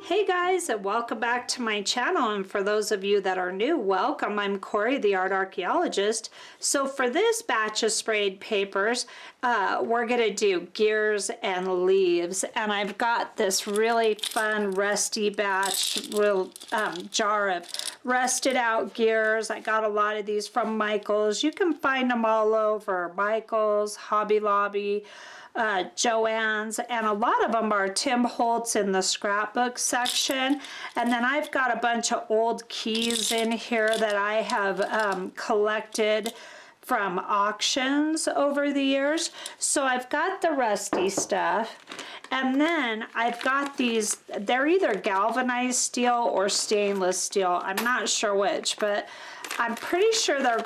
Hey guys, and welcome back to my channel, and for those of you that are new, welcome. I'm Corey, the art archaeologist. So for this batch of sprayed papers, we're going to do gears and leaves, and I've got this really fun rusty batch, jar of rusted out gears. I got a lot of these from Michael's. You can find them all over Michael's, Hobby Lobby, Joann's, and a lot of them are Tim Holtz in the scrapbook section. And then I've got a bunch of old keys in here that I have collected from auctions over the years. So I've got the rusty stuff, and then I've got these, they're either galvanized steel or stainless steel. I'm not sure which, but I'm pretty sure they're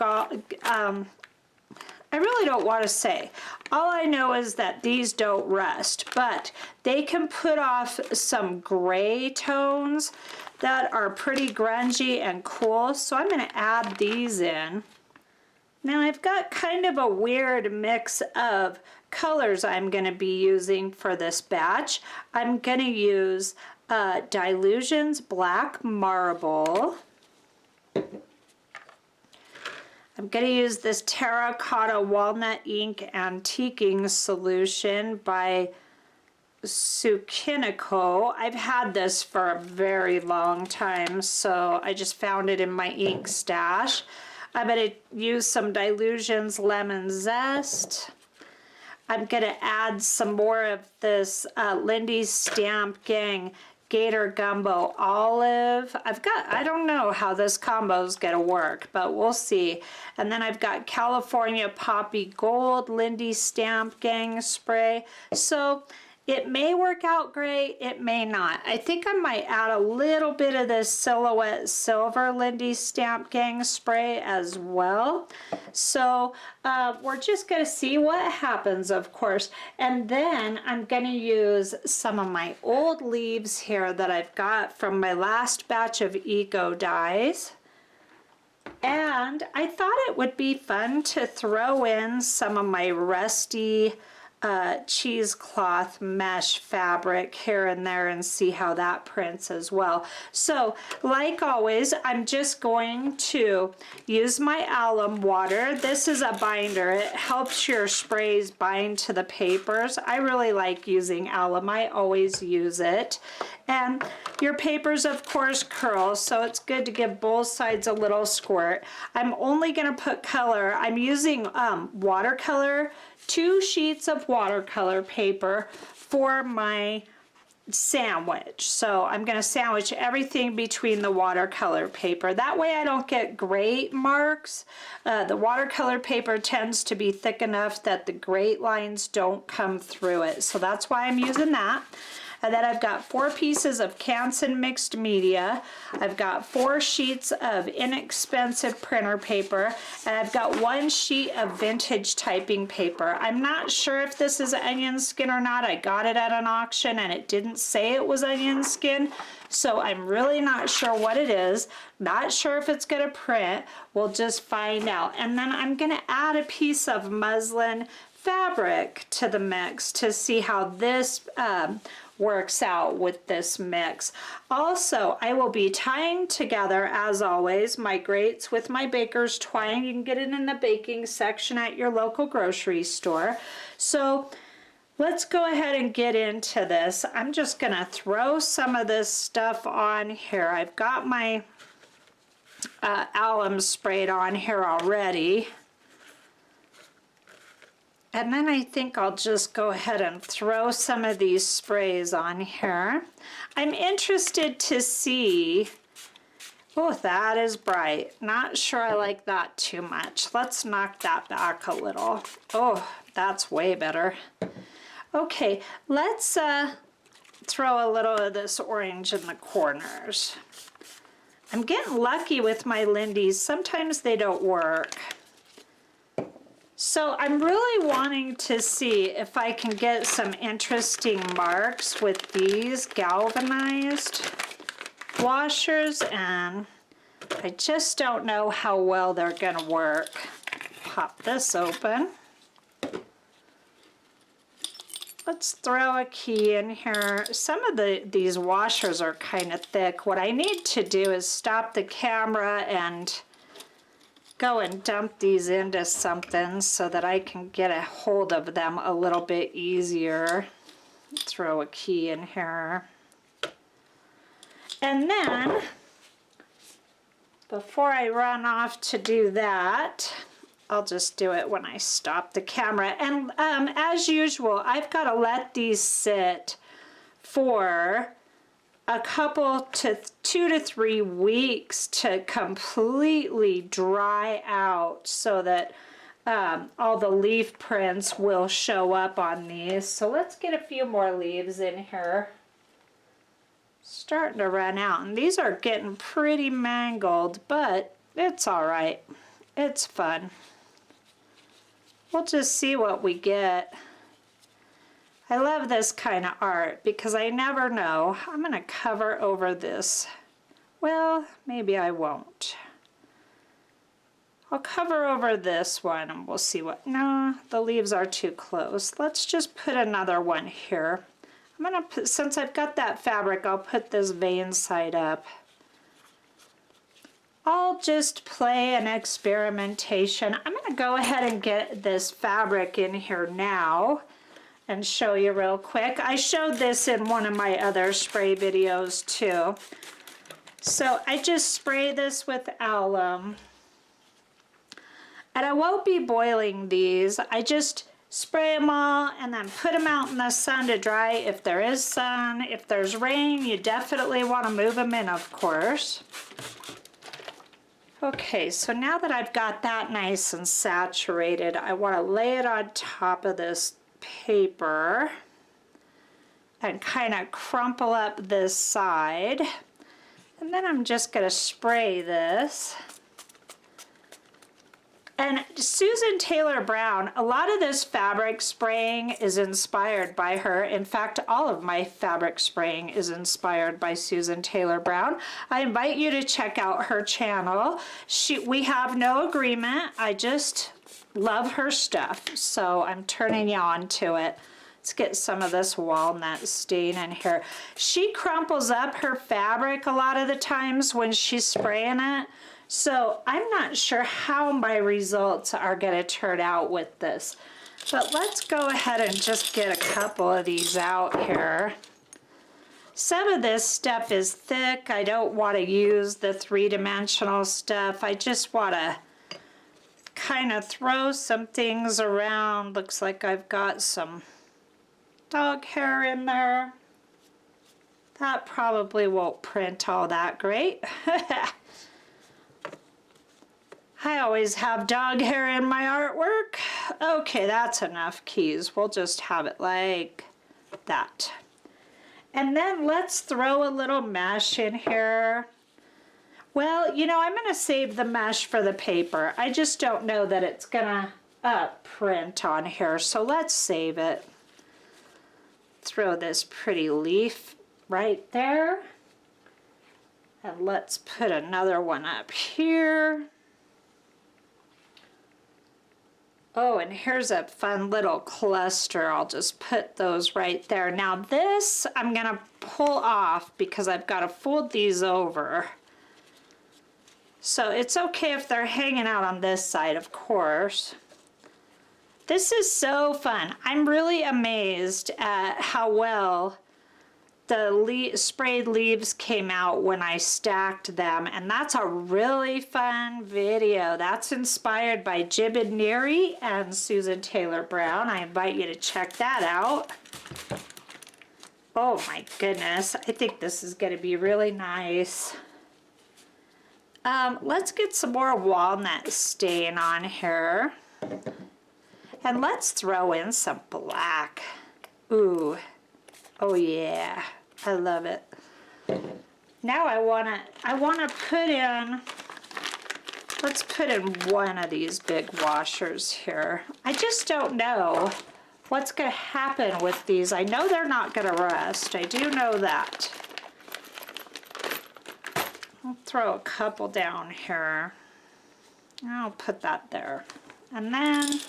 I really don't want to say. All I know is that these don't rust, but they can put off some gray tones that are pretty grungy and cool. So I'm going to add these in. Now I've got kind of a weird mix of colors I'm going to be using for this batch. I'm going to use Dylusions Black Marble. I'm going to use this Terracotta Walnut Ink Antiquing Solution by Tsukinico. I've had this for a very long time, so I just found it in my ink stash. I'm going to use some Dylusions Lemon Zest. I'm going to add some more of this Lindy Stamp Gang Gator Gumbo Olive. I don't know how this combo is going to work, but we'll see. And then I've got California Poppy Gold Lindy Stamp Gang Spray. So it may work out great, it may not. I think I might add a little bit of this Silhouette Silver Lindy Stamp Gang Spray as well. So we're just going to see what happens, of course. And then I'm going to use some of my old leaves here that I've got from my last batch of Eco Dies. And I thought it would be fun to throw in some of my rusty cheesecloth mesh fabric here and there and see how that prints as well. So like always, I'm just going to use my alum water. This is a binder. It helps your sprays bind to the papers. I really like using alum. I always use it. And your papers, of course, curl, so it's good to give both sides a little squirt. I'm only going to put color. I'm using watercolor, 2 sheets of watercolor paper for my sandwich. So I'm going to sandwich everything between the watercolor paper. That way I don't get grate marks. The watercolor paper tends to be thick enough that the grate lines don't come through it. So that's why I'm using that. And then I've got 4 pieces of Canson mixed media. I've got 4 sheets of inexpensive printer paper, and I've got 1 sheet of vintage typing paper. I'm not sure if this is onion skin or not. I got it at an auction and it didn't say it was onion skin, so I'm really not sure what it is. Not sure if it's going to print. We'll just find out. And then I'm going to add a piece of muslin fabric to the mix to see how this works out with this mix. Also, I will be tying together, as always, my grates with my baker's twine. You can get it in the baking section at your local grocery store. So let's go ahead and get into this. I'm just going to throw some of this stuff on here. I've got my alum sprayed on here already. And then I think I'll just go ahead and throw some of these sprays on here. I'm interested to see, oh, that is bright. Not sure I like that too much. Let's knock that back a little. Oh, that's way better. Okay, let's throw a little of this orange in the corners. I'm getting lucky with my Lindys. Sometimes they don't work. So I'm really wanting to see if I can get some interesting marks with these galvanized washers, and I just don't know how well they're going to work. Pop this open. let's throw a key in here. Some of these washers are kind of thick. What I need to do is stop the camera and go and dump these into something so that I can get a hold of them a little bit easier. Throw a key in here. And then, before I run off to do that, I'll just do it when I stop the camera. And as usual, I've got to let these sit for a couple to 2 to 3 weeks to completely dry out so that all the leaf prints will show up on these. So let's get a few more leaves in here. Starting to run out, and these are getting pretty mangled, but it's all right. It's fun. We'll just see what we get. I love this kind of art because I never know. I'm going to cover over this. Well, maybe I won't. I'll cover over this one and we'll see what... No, the leaves are too close. Let's just put another one here. I'm going to put, since I've got that fabric, I'll put this vein side up. I'll just play an experimentation. I'm going to go ahead and get this fabric in here now and show you real quick. I showed this in one of my other spray videos too. So I just spray this with alum. And I won't be boiling these. I just spray them all and then put them out in the sun to dry if there is sun. If there's rain, you definitely want to move them in, of course. Okay, so now that I've got that nice and saturated, I want to lay it on top of this paper and kind of crumple up this side. And then I'm just going to spray this. And Susan Taylor Brown, a lot of this fabric spraying is inspired by her. In fact, all of my fabric spraying is inspired by Susan Taylor Brown. I invite you to check out her channel. We have no agreement. I just love her stuff, so I'm turning you on to it. Let's get some of this walnut stain in here. She crumples up her fabric a lot of the times when she's spraying it. So I'm not sure how my results are going to turn out with this. But let's go ahead and just get a couple of these out here. Some of this stuff is thick. I don't want to use the three-dimensional stuff. I just want to kind of throw some things around. Looks like I've got some dog hair in there. That probably won't print all that great. I always have dog hair in my artwork. Okay, that's enough keys. We'll just have it like that. And then let's throw a little mesh in here. Well, you know, I'm going to save the mesh for the paper. I just don't know that it's going to print on here, so let's save it. Throw this pretty leaf right there. And let's put another one up here. Oh, and here's a fun little cluster. I'll just put those right there. Now this I'm going to pull off because I've got to fold these over. So it's okay if they're hanging out on this side, of course. This is so fun. I'm really amazed at how well the sprayed leaves came out when I stacked them, and that's a really fun video. That's inspired by Jib and Neary and Susan Taylor Brown. I invite you to check that out. Oh my goodness, I think this is going to be really nice. Let's get some more walnut stain on here. And let's throw in some black. Ooh, oh yeah. I love it. Now I wanna put in, let's put in one of these big washers here. I just don't know what's gonna happen with these. I know they're not gonna rust. I do know that. I'll throw a couple down here. I'll put that there. And then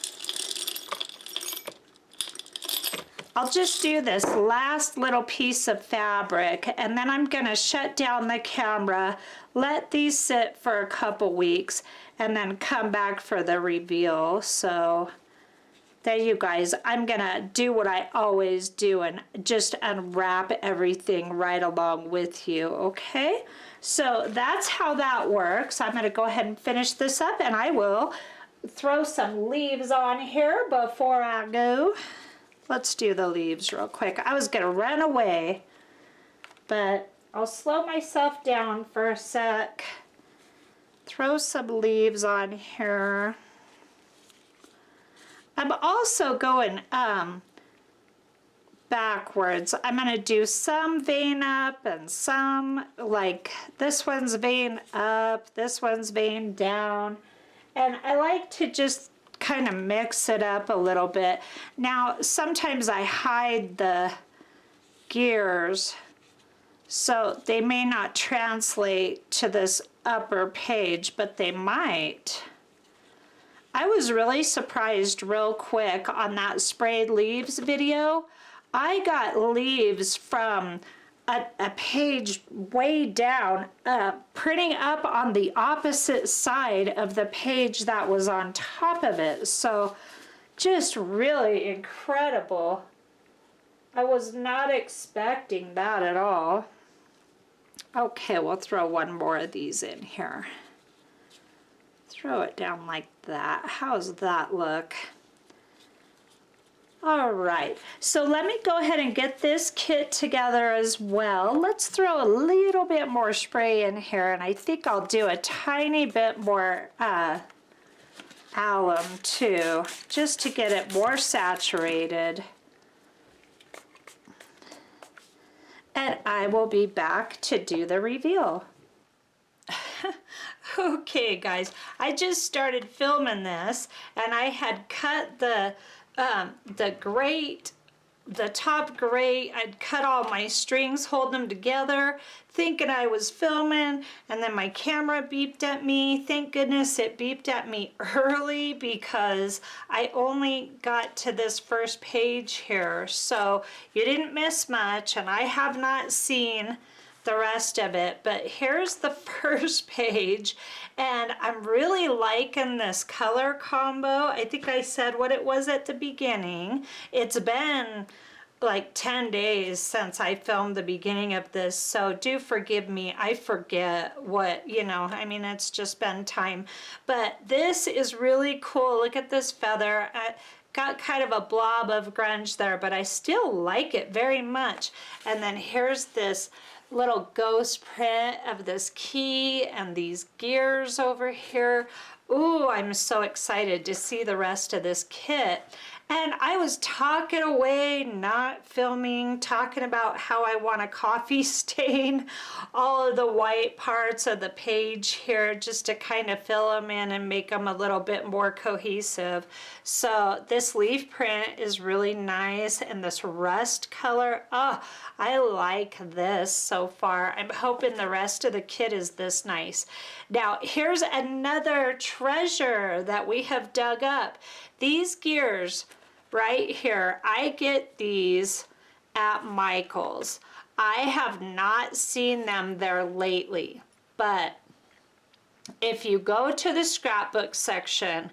I'll just do this last little piece of fabric, and then I'm gonna shut down the camera, let these sit for a couple weeks, and then come back for the reveal. So there you guys, I'm gonna do what I always do and just unwrap everything right along with you, okay? So that's how that works. I'm gonna go ahead and finish this up, and I will throw some leaves on here before I go. Let's do the leaves real quick. I was gonna run away, but I'll slow myself down for a sec. Throw some leaves on here. I'm also going backwards. I'm gonna do some vein up and some, like this one's vein up, this one's vein down. And I like to just kind of mix it up a little bit. Now, sometimes I hide the gears, so they may not translate to this upper page, but they might. I was really surprised real quick on that sprayed leaves video. I got leaves from a page way down, printing up on the opposite side of the page that was on top of it. So just really incredible. I was not expecting that at all. Okay, we'll throw one more of these in here. Throw it down like that. How's that look? All right, so let me go ahead and get this kit together as well. Let's throw a little bit more spray in here, and I think I'll do a tiny bit more alum too, just to get it more saturated. And I will be back to do the reveal. Okay, guys, I just started filming this, and I had cut the top grate. I'd cut all my strings, hold them together, thinking I was filming, and then my camera beeped at me. Thank goodness it beeped at me early, because I only got to this first page here. So you didn't miss much, and I have not seen the rest of it, but here's the first page, and I'm really liking this color combo. I think I said what it was at the beginning. It's been like 10 days since I filmed the beginning of this, so do forgive me. I forget what, you know, I mean, it's just been time. But this is really cool. Look at this feather. I got kind of a blob of grunge there, but I still like it very much. And then here's this little ghost print of this key and these gears over here. Ooh, I'm so excited to see the rest of this kit. And I was talking away, not filming, talking about how I want a coffee stain all of the white parts of the page here, just to kind of fill them in and make them a little bit more cohesive. So this leaf print is really nice, and this rust color, oh, I like this so far. I'm hoping the rest of the kit is this nice. Now, here's another treasure that we have dug up. These gears right here, I get these at Michael's. I have not seen them there lately, but if you go to the scrapbook section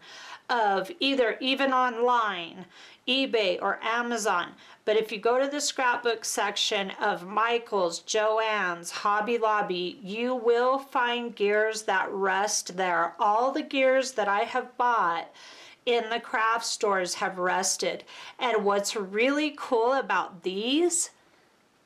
of either even online, eBay or Amazon, but if you go to the scrapbook section of Michael's, Joann's, Hobby Lobby, you will find gears that rust there. All the gears that I have bought in the craft stores have rusted. And what's really cool about these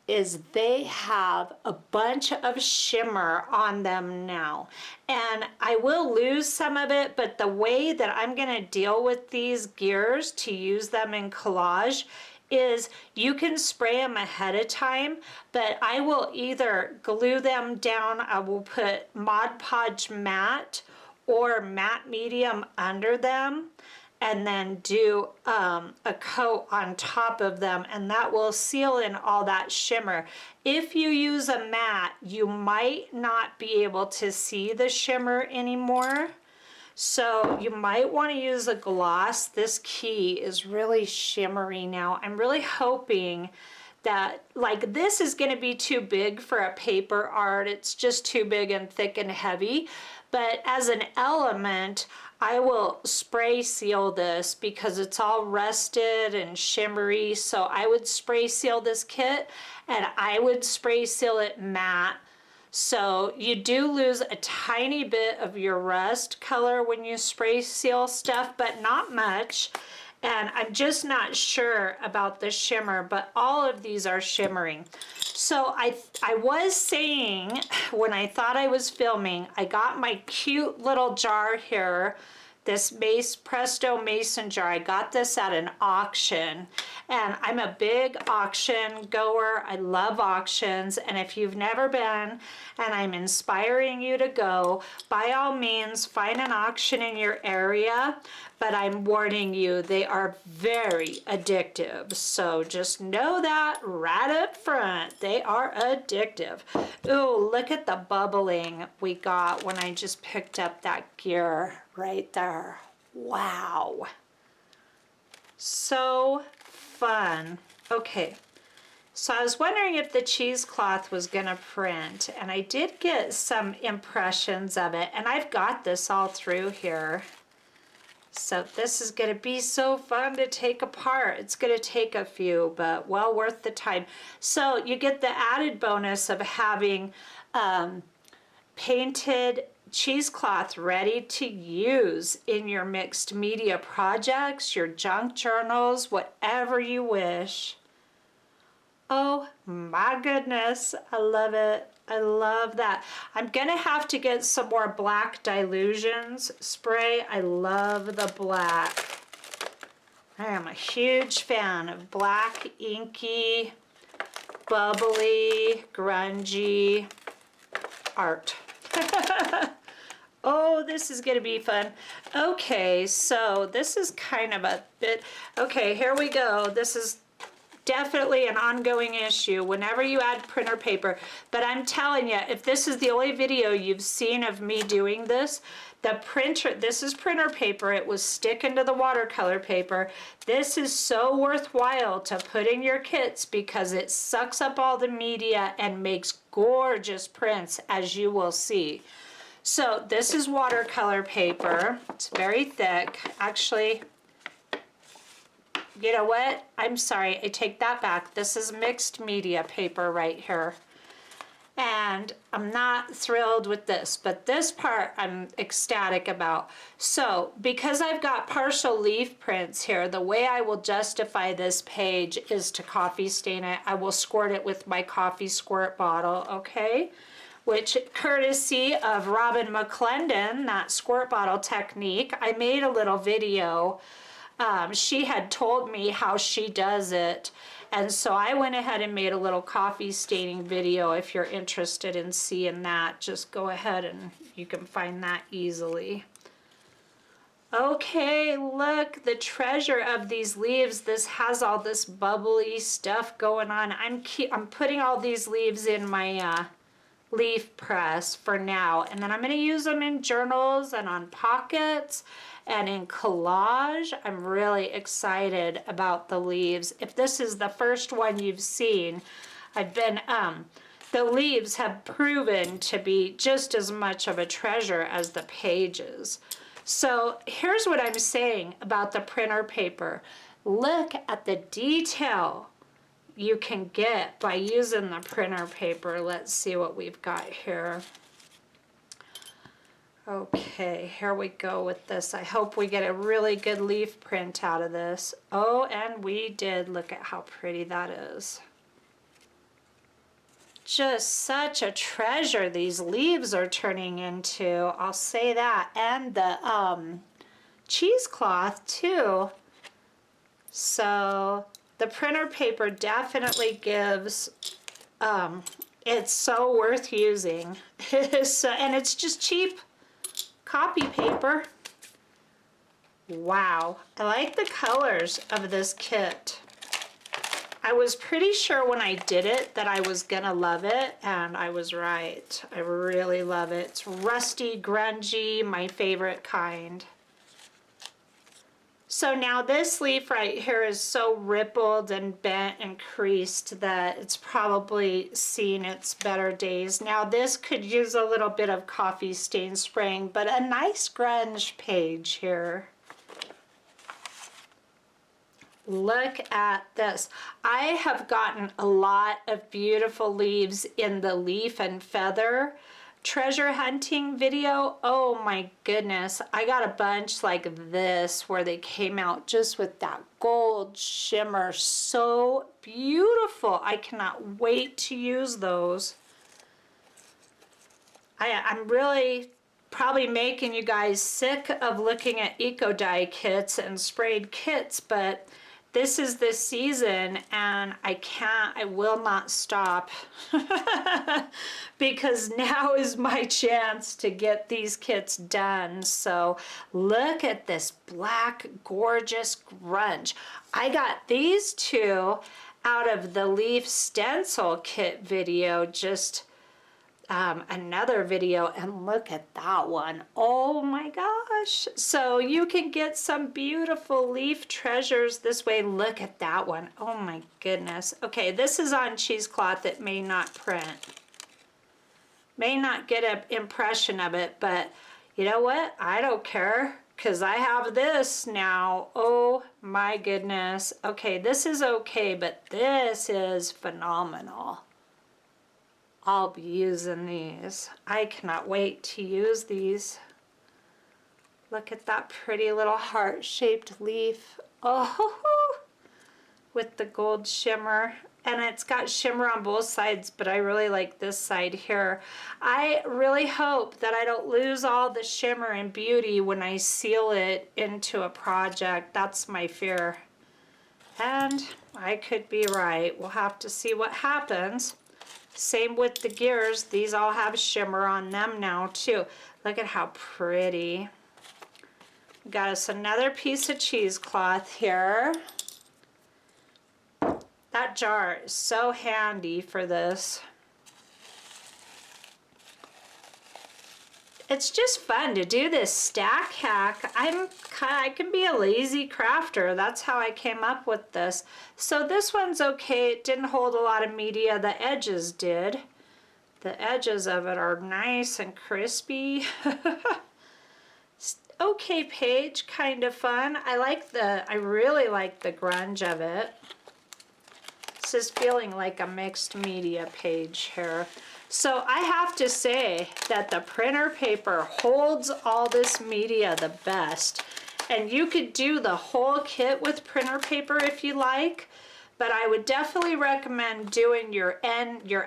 is they have a bunch of shimmer on them now. And I will lose some of it, but the way that I'm gonna deal with these gears to use them in collage is you can spray them ahead of time, but I will either glue them down, I will put Mod Podge matte or matte medium under them, and then do a coat on top of them, and that will seal in all that shimmer. If you use a matte, you might not be able to see the shimmer anymore. So you might want to use a gloss. This key is really shimmery now. I'm really hoping that, like, this is going to be too big for a paper art. It's just too big and thick and heavy. But as an element, I will spray seal this because it's all rusted and shimmery. So I would spray seal this kit, and I would spray seal it matte. So you do lose a tiny bit of your rust color when you spray seal stuff, but not much. And I'm just not sure about the shimmer, but all of these are shimmering. So I was saying, when I thought I was filming, I got my cute little jar here, this Presto Mason jar. I got this at an auction, and I'm a big auction goer. I love auctions, and if you've never been, and I'm inspiring you to go, by all means, find an auction in your area, but I'm warning you, they are very addictive. So just know that right up front, they are addictive. Ooh, look at the bubbling we got when I just picked up that gear right there. Wow. So fun. Okay. So I was wondering if the cheesecloth was going to print, and I did get some impressions of it, and I've got this all through here. So this is going to be so fun to take apart. It's going to take a few, but well worth the time. So you get the added bonus of having painted cheesecloth ready to use in your mixed media projects, your junk journals, whatever you wish. Oh my goodness, I love it. I love that. I'm gonna have to get some more black Dilutions spray. I love the black. I am a huge fan of black, inky, bubbly, grungy art. Oh, this is gonna be fun. Okay, so this is kind of a bit, okay, here we go. This is definitely an ongoing issue whenever you add printer paper, but I'm telling you, if this is the only video you've seen of me doing this, the printer, this is printer paper, it was sticking to the watercolor paper. This is so worthwhile to put in your kits because it sucks up all the media and makes gorgeous prints, as you will see. So this is watercolor paper. It's very thick. Actually, you know what? I'm sorry, I take that back. This is mixed media paper right here. And I'm not thrilled with this, but this part I'm ecstatic about. So, because I've got partial leaf prints here, the way I will justify this page is to coffee stain it. I will squirt it with my coffee squirt bottle, okay? Which, courtesy of Robin McClendon, that squirt bottle technique, I made a little video. She had told me how she does it, and so I went ahead and made a little coffee staining video. If you're interested in seeing that, just go ahead and you can find that easily. Okay, look, the treasure of these leaves. This has all this bubbly stuff going on. I'm putting all these leaves in my leaf press for now, and then I'm going to use them in journals and on pockets and in collage. I'm really excited about the leaves. If this is the first one you've seen, the leaves have proven to be just as much of a treasure as the pages. So here's what I'm saying about the printer paper. Look at the detail you can get by using the printer paper. Let's see what we've got here. Okay, here we go with this. I hope we get a really good leaf print out of this. Oh, and we did. Look at how pretty that is. Just such a treasure these leaves are turning into. I'll say that. And the cheesecloth too. So the printer paper definitely gives, it's so worth using. And it's just cheap copy paper. Wow, I like the colors of this kit. I was pretty sure when I did it that I was gonna love it, and I was right. I really love it. It's rusty, grungy, my favorite kind. So now this leaf right here is so rippled and bent and creased that it's probably seen its better days. Now this could use a little bit of coffee stain spraying, but a nice grunge page here. Look at this. I have gotten a lot of beautiful leaves in the leaf and feather treasure hunting video. Oh my goodness. I got a bunch like this where they came out just with that gold shimmer. So beautiful. I cannot wait to use those. I'm really probably making you guys sick of looking at eco dye kits and sprayed kits, but this is the season and I will not stop because now is my chance to get these kits done. So look at this black, gorgeous grunge. I got these two out of the leaf stencil kit video, just another video, and look at that one. Oh my gosh. So you can get some beautiful leaf treasures this way. Look at that one. Oh my goodness. Okay, this is on cheesecloth. It may not print. May not get an impression of it, but you know what? I don't care because I have this now. Oh my goodness. Okay, this is okay, but this is phenomenal. I'll be using these. I cannot wait to use these. Look at that pretty little heart-shaped leaf. Oh, with the gold shimmer. And it's got shimmer on both sides, but I really like this side here. I really hope that I don't lose all the shimmer and beauty when I seal it into a project. That's my fear. And I could be right. We'll have to see what happens. Same with the gears. These all have shimmer on them now too. Look at how pretty. Got us another piece of cheesecloth here. That jar is so handy for this. It's just fun to do this stack hack. I can be a lazy crafter. That's how I came up with this. So this one's okay. It didn't hold a lot of media. The edges did. The edges of it are nice and crispy. Okay page, kind of fun. I really like the grunge of it. This is feeling like a mixed media page here. So I have to say that the printer paper holds all this media the best. And you could do the whole kit with printer paper if you like, but I would definitely recommend doing your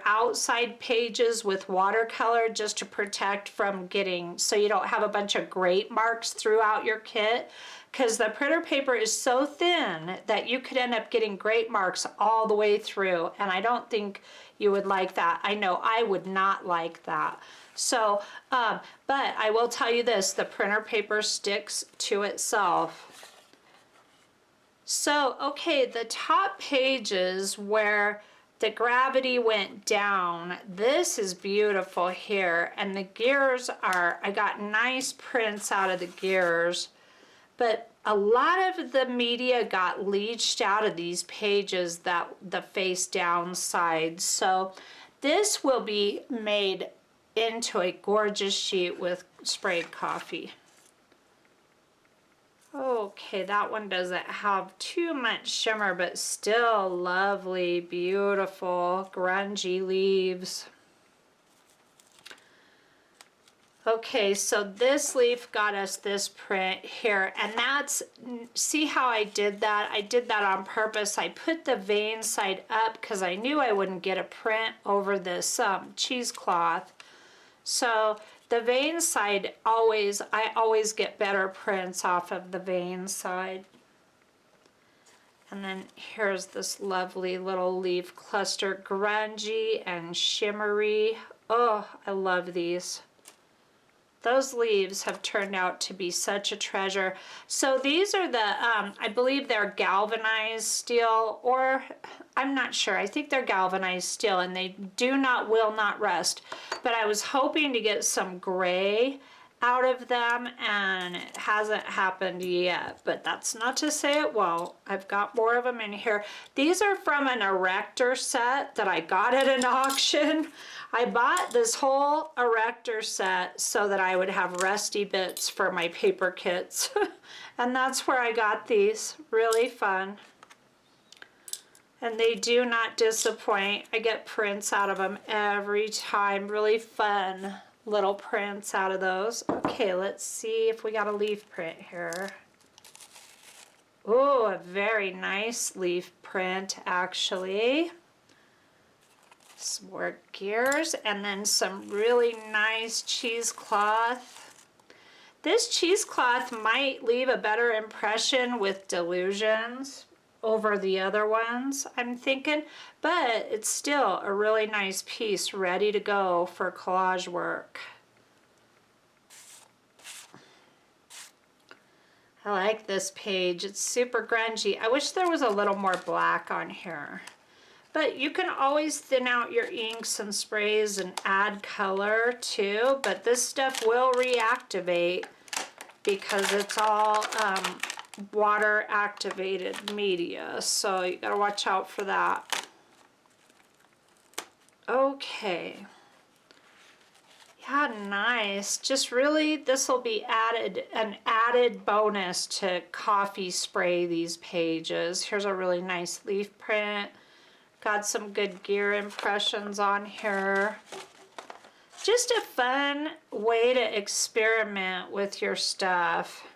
outside pages with watercolor just to protect from getting, so you don't have a bunch of grate marks throughout your kit, because the printer paper is so thin that you could end up getting grate marks all the way through, and I don't think you would like that. I know I would not like that. So, but I will tell you this, the printer paper sticks to itself. So, okay, the top pages where the gravity went down, this is beautiful here, and the gears are, I got nice prints out of the gears, but a lot of the media got leached out of these pages, that the face down side. So this will be made into a gorgeous sheet with sprayed coffee. Okay, that one doesn't have too much shimmer, but still lovely, beautiful, grungy leaves. Okay, so this leaf got us this print here, and that's, see how I did that? I did that on purpose. I put the vein side up because I knew I wouldn't get a print over this cheesecloth. So the vein side, I always get better prints off of the vein side. And then here's this lovely little leaf cluster, grungy and shimmery. Oh, I love these. Those leaves have turned out to be such a treasure. So these are the, I believe they're galvanized steel, or I'm not sure. I think they're galvanized steel, and they will not rust. But I was hoping to get some gray out of them, and it hasn't happened yet, but that's not to say it won't. I've got more of them in here. These are from an erector set that I got at an auction. I bought this whole erector set so that I would have rusty bits for my paper kits. And that's where I got these. Really fun. And they do not disappoint. I get prints out of them every time. Really fun little prints out of those. Okay, let's see if we got a leaf print here. Oh, a very nice leaf print, actually. Some more gears, and then some really nice cheesecloth. This cheesecloth might leave a better impression with Delusions over the other ones, I'm thinking, but it's still a really nice piece ready to go for collage work. I like this page. It's super grungy. I wish there was a little more black on here. But you can always thin out your inks and sprays and add color too, but this stuff will reactivate because it's all water activated media, so you gotta watch out for that. Okay. Yeah, nice. Just really, this will be an added bonus to coffee spray these pages. Here's a really nice leaf print. Got some good gear impressions on here. Just a fun way to experiment with your stuff.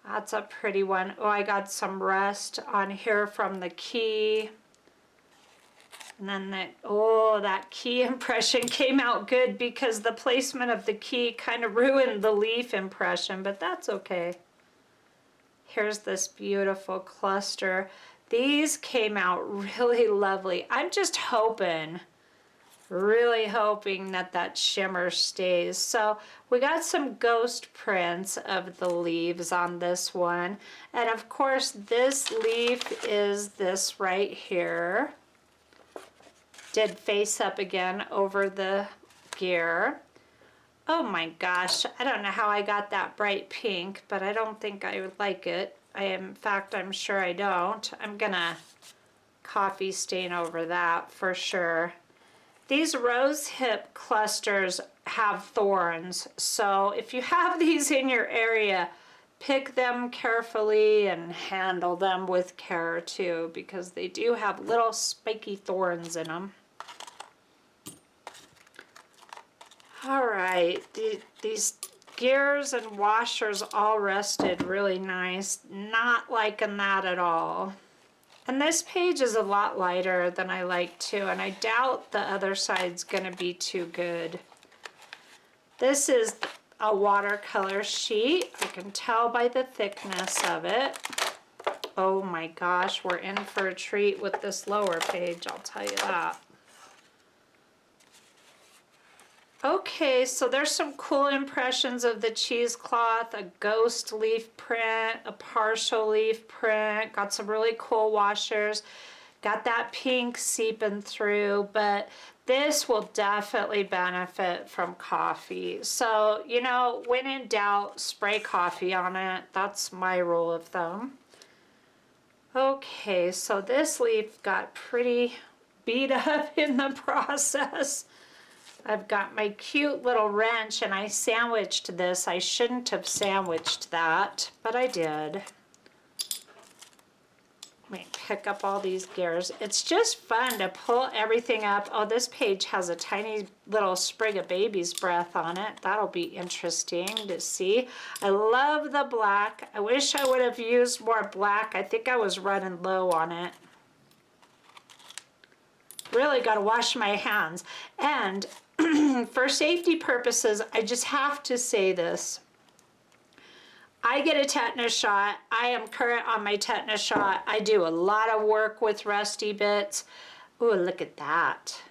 That's a pretty one. Oh, I got some rust on here from the key. And then that key impression came out good because the placement of the key kind of ruined the leaf impression, but that's okay. Here's this beautiful cluster. These came out really lovely. I'm just hoping, really hoping that shimmer stays. So we got some ghost prints of the leaves on this one. And of course, this leaf is this right here. Did face up again over the gear. Oh my gosh, I don't know how I got that bright pink, but I don't think I would like it. In fact, I'm sure I don't. I'm gonna coffee stain over that for sure. These rose hip clusters have thorns, so if you have these in your area, pick them carefully and handle them with care too, because they do have little spiky thorns in them. All right, these gears and washers all rested really nice. Not liking that at all. And this page is a lot lighter than I like too, and I doubt the other side's gonna be too good. This is a watercolor sheet. I can tell by the thickness of it. Oh my gosh, we're in for a treat with this lower page, I'll tell you that. Okay, so there's some cool impressions of the cheesecloth, a ghost leaf print, a partial leaf print, got some really cool washers, got that pink seeping through, but this will definitely benefit from coffee. So, you know, when in doubt, spray coffee on it. That's my rule of thumb. Okay, so this leaf got pretty beat up in the process. I've got my cute little wrench and I sandwiched this. I shouldn't have sandwiched that, but I did. Let me pick up all these gears. It's just fun to pull everything up. Oh, this page has a tiny little sprig of baby's breath on it. That'll be interesting to see. I love the black. I wish I would have used more black. I think I was running low on it. Really got to wash my hands. And for safety purposes, I just have to say this. I get a tetanus shot. I am current on my tetanus shot. I do a lot of work with rusty bits. Ooh, look at that.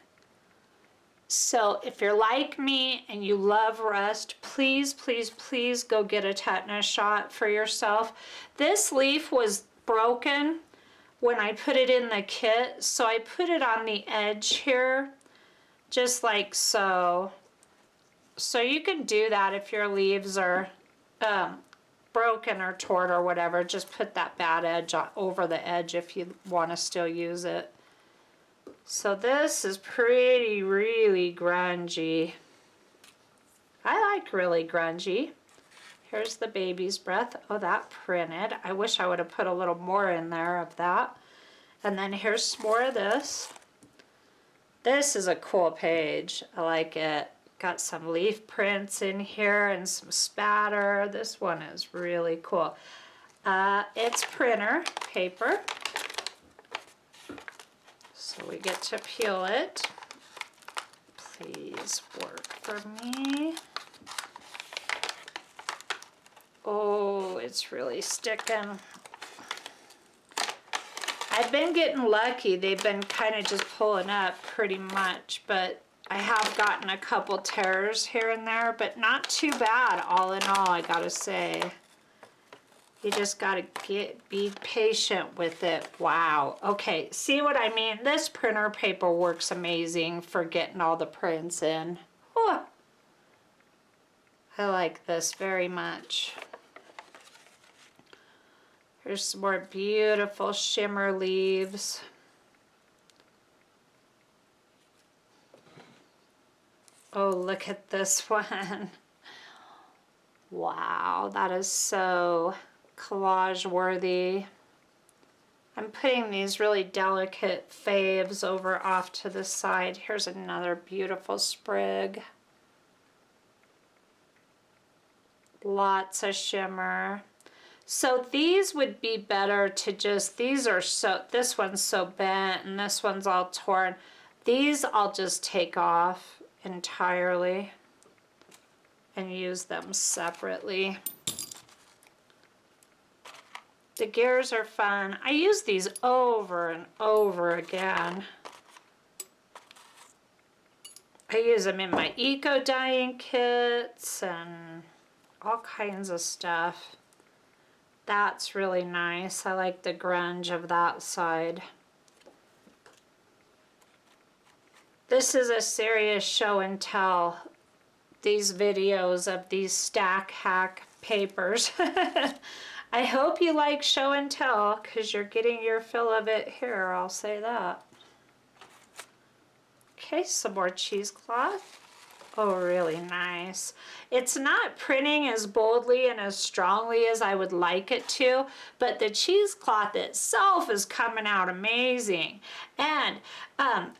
So if you're like me and you love rust, please, please, please go get a tetanus shot for yourself. This leaf was broken when I put it in the kit, so I put it on the edge here, just like so. So you can do that if your leaves are broken or torn or whatever. Just put that bad edge over the edge if you want to still use it. So this is really grungy. I like really grungy. Here's the baby's breath. Oh, that printed. I wish I would have put a little more in there of that. And then here's some more of this. This is a cool page. I like it. Got some leaf prints in here and some spatter. This one is really cool. It's printer paper. So we get to peel it. Please work for me. Oh, it's really sticking. I've been getting lucky. They've been kind of just pulling up pretty much, but I have gotten a couple tears here and there, but not too bad all in all, I gotta say. You just gotta be patient with it. Wow. Okay, see what I mean? This printer paper works amazing for getting all the prints in. Oh, I like this very much. Here's some more beautiful shimmer leaves. Oh, look at this one. Wow, that is so collage worthy. I'm putting these really delicate faves over off to the side. Here's another beautiful sprig. Lots of shimmer. So these would be better to just, this one's so bent and this one's all torn. These I'll just take off entirely and use them separately. The gears are fun. I use these over and over again. I use them in my eco dyeing kits and all kinds of stuff. That's really nice. I like the grunge of that side. This is a serious show and tell, these videos of these stack hack papers. I hope you like show and tell, because you're getting your fill of it here, I'll say that. Okay, some more cheesecloth. Oh, really nice. It's not printing as boldly and as strongly as I would like it to, but the cheesecloth itself is coming out amazing. And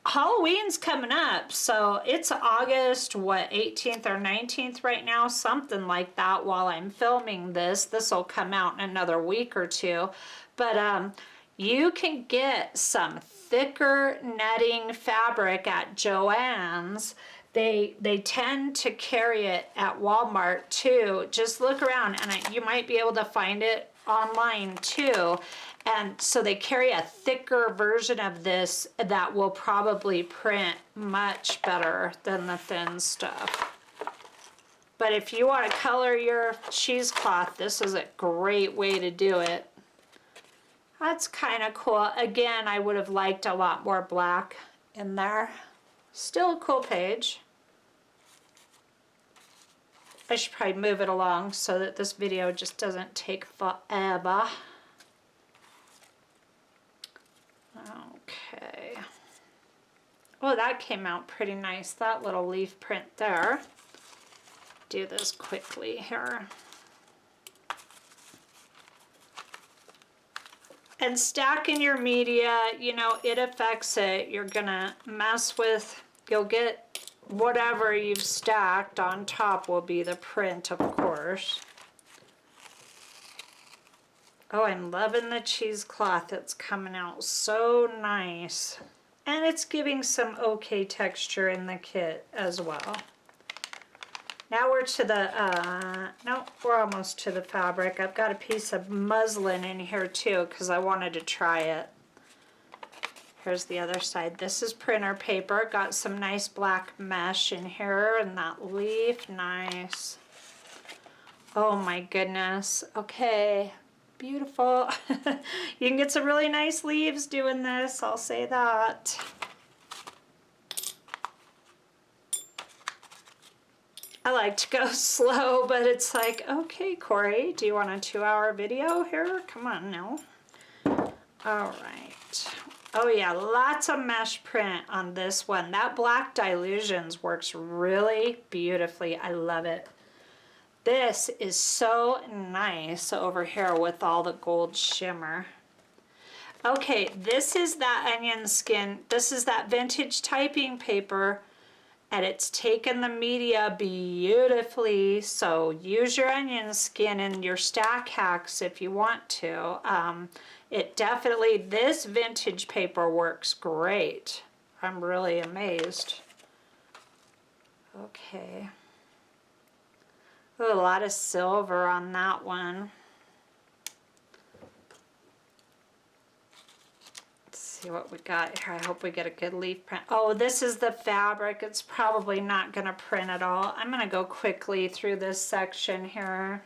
Halloween's coming up, so it's August, what, 18th or 19th right now, something like that while I'm filming this. This will come out in another week or two. But you can get some thicker netting fabric at Joann's. They tend to carry it at Walmart too. Just look around and you might be able to find it online too. And so they carry a thicker version of this that will probably print much better than the thin stuff. But if you want to color your cheesecloth, this is a great way to do it. That's kind of cool. Again, I would have liked a lot more black in there. Still a cool page. I should probably move it along so that this video just doesn't take forever. Okay. Oh, that came out pretty nice, that little leaf print there. Do this quickly here. And stacking your media, you know, it affects it. You're gonna mess with, you'll get whatever you've stacked on top will be the print, of course. Oh, I'm loving the cheesecloth. It's coming out so nice. And it's giving some okay texture in the kit as well. Now we're to the, no, we're almost to the fabric. I've got a piece of muslin in here too because I wanted to try it. Here's the other side. This is printer paper. Got some nice black mesh in here and that leaf. Nice. Oh my goodness. Okay. Beautiful. You can get some really nice leaves doing this. I'll say that. I like to go slow, but it's like, okay, Corey, do you want a 2-hour video here? Come on now. All right. Oh yeah, lots of mesh print on this one. That black dilutions works really beautifully. I love it. This is so nice over here with all the gold shimmer. Okay, this is that onion skin. This is that vintage typing paper, and it's taken the media beautifully. So use your onion skin in your stack hacks if you want to. It definitely, this vintage paper works great. I'm really amazed. Okay. Ooh, a lot of silver on that one. Let's see what we got here. I hope we get a good leaf print. Oh, this is the fabric. It's probably not going to print at all. I'm going to go quickly through this section here.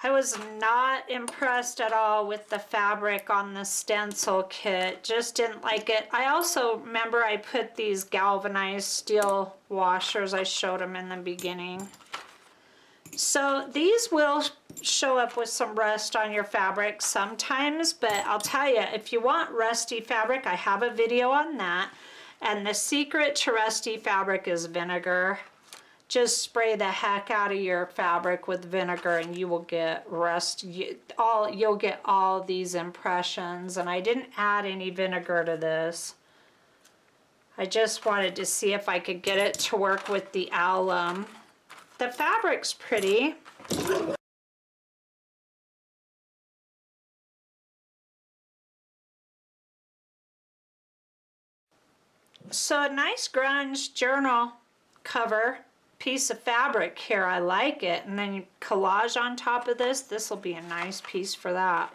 I was not impressed at all with the fabric on the stencil kit. Just didn't like it. I also remember I put these galvanized steel washers. I showed them in the beginning. So these will show up with some rust on your fabric sometimes, but I'll tell you, if you want rusty fabric, I have a video on that. And the secret to rusty fabric is vinegar. Just spray the heck out of your fabric with vinegar and you will get rust. You'll get all these impressions. And I didn't add any vinegar to this. I just wanted to see if I could get it to work with the alum. The fabric's pretty. So a nice grunge journal cover. Piece of fabric here. I like it. And then collage on top of this. This will be a nice piece for that.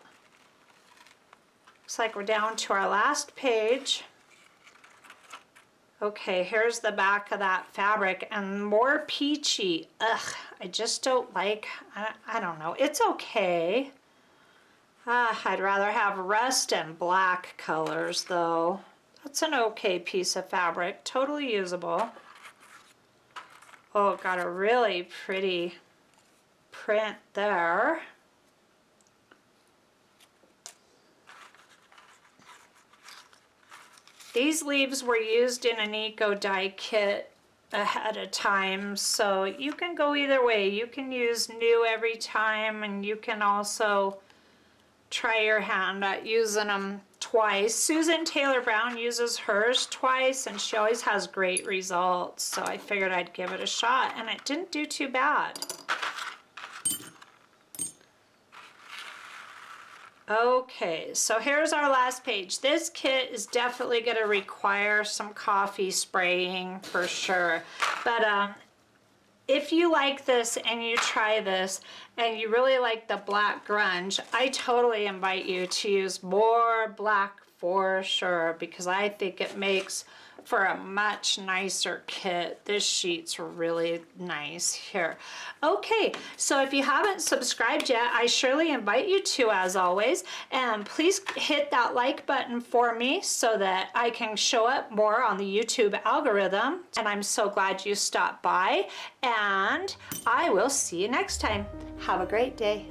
Looks like we're down to our last page. Okay, here's the back of that fabric and more peachy. Ugh, I just don't like, I don't know. It's okay. I'd rather have rust and black colors though. That's an okay piece of fabric. Totally usable. Oh, got a really pretty print there. These leaves were used in an eco dye kit ahead of time, so you can go either way. You can use new every time, and you can also try your hand at using them twice. Susan Taylor Brown uses hers twice, and she always has great results, so I figured I'd give it a shot, and it didn't do too bad. Okay, so here's our last page. This kit is definitely going to require some coffee spraying for sure, but if you like this and you try this and you really like the black grunge, I totally invite you to use more black for sure, because I think it makes for a much nicer kit. This sheet's really nice here. Okay, so if you haven't subscribed yet, I surely invite you to, as always, and please hit that like button for me so that I can show up more on the YouTube algorithm. And I'm so glad you stopped by, and I will see you next time. Have a great day.